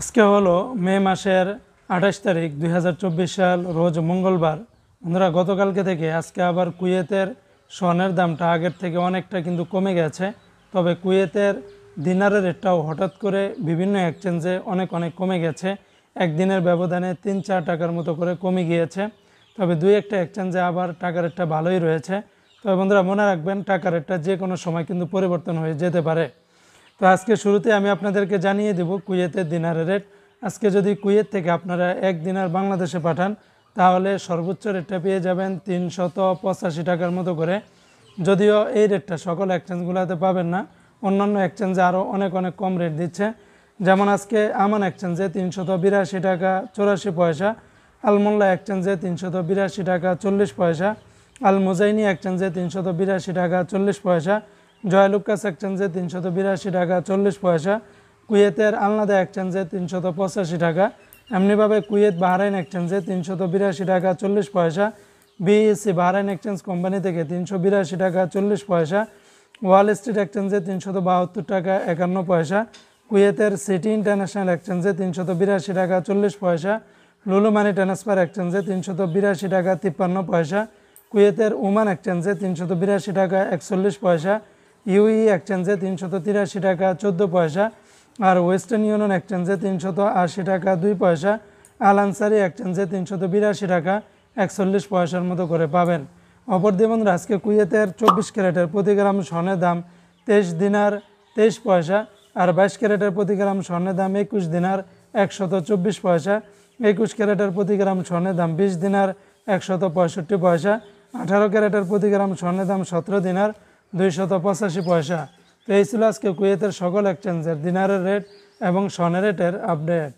আজকে হলো মে মাসের 28 তারিখ 2024 সাল, রোজ মঙ্গলবার। বন্ধুরা, গতকালকে থেকে আজকে আবার কুয়েতের স্বর্ণের দামটা আগের থেকে অনেকটা কিন্তু কমে গেছে। তবে কুয়েতের দিনারের রেটটাও হঠাৎ করে বিভিন্ন এক্সচেঞ্জে অনেক কমে গেছে। একদিনের ব্যবধানে 3-4 টাকার মতো করে কমে গিয়েছে। তবে দুই একটা এক্সচেঞ্জে আবার টাকার রেটটা ভালোই রয়েছে। তবে বন্ধুরা, মনে রাখবেন টাকার রেটটা যে কোনো সময় কিন্তু পরিবর্তন হয়ে যেতে পারে। তো আজকে শুরুতে আমি আপনাদেরকে জানিয়ে দেব কুয়েতের দিনারের রেট। আজকে যদি কুয়েত থেকে আপনারা এক দিনার বাংলাদেশে পাঠান তাহলে সর্বোচ্চ রেটটা পেয়ে যাবেন 385 টাকার মতো করে। যদিও এই রেটটা সকল এক্সচেঞ্জগুলোতে পাবেন না, অন্যান্য এক্সচেঞ্জে আরও অনেক কম রেট দিচ্ছে। যেমন আজকে আমান এক্সচেঞ্জে 382 টাকা 84 পয়সা, আলমোল্লা এক্সচেঞ্জে 382 টাকা 40 পয়সা, আল মুজাইনি এক্সচেঞ্জে 382 টাকা 40 পয়সা, জয়লুকাস এক্সচেঞ্জে 382 টাকা 40 পয়সা, কুয়েতের আলনাদা এক্সচেঞ্জে 385 টাকা। এমনিভাবে কুয়েত বাহরাইন এক্সচেঞ্জে 382 টাকা 40 পয়সা, বিএসসি বাহরাইন এক্সচেঞ্জ কোম্পানি থেকে 382 টাকা 40 পয়সা, ওয়াল স্ট্রিট এক্সচেঞ্জে 372 টাকা 51 পয়সা, কুয়েতের সিটি ইন্টারন্যাশনাল এক্সচেঞ্জে 382 টাকা 40 পয়সা, লুলু মানি ট্রান্সফার এক্সচেঞ্জে 382 টাকা 53 পয়সা, কুয়েতের ওমান এক্সচেঞ্জে 382 টাকা 41 পয়সা, ইউই এক্সচেঞ্জে 383 টাকা 14 পয়সা, আর ওয়েস্টার্ন ইউনিয়ন এক্সচেঞ্জে 380 টাকা 2 পয়সা, আল আনসারি এক্সচেঞ্জে 382 টাকা 41 পয়সার মতো করে পাবেন। অপরদিকে বন্ধুরা, আজকে কুয়েতের 24 ক্যারেটের প্রতি গ্রাম স্বর্ণের দাম 23 দিনার 23 পয়সা, আর 22 ক্যারেটের প্রতি গ্রাম স্বর্ণের দাম 21 দিনার 124 পয়সা, 21 ক্যারেটের প্রতি গ্রাম স্বর্ণের দাম 20 দিনার 165 পয়সা, 18 ক্যারেটের প্রতি গ্রাম স্বর্ণের দাম 17 দিনার 285 পয়সা। তো এই ছিল আজকে কুয়েতের সকল এক্সচেঞ্জের দিনারের রেট এবং স্বর্ণের রেটের আপডেট।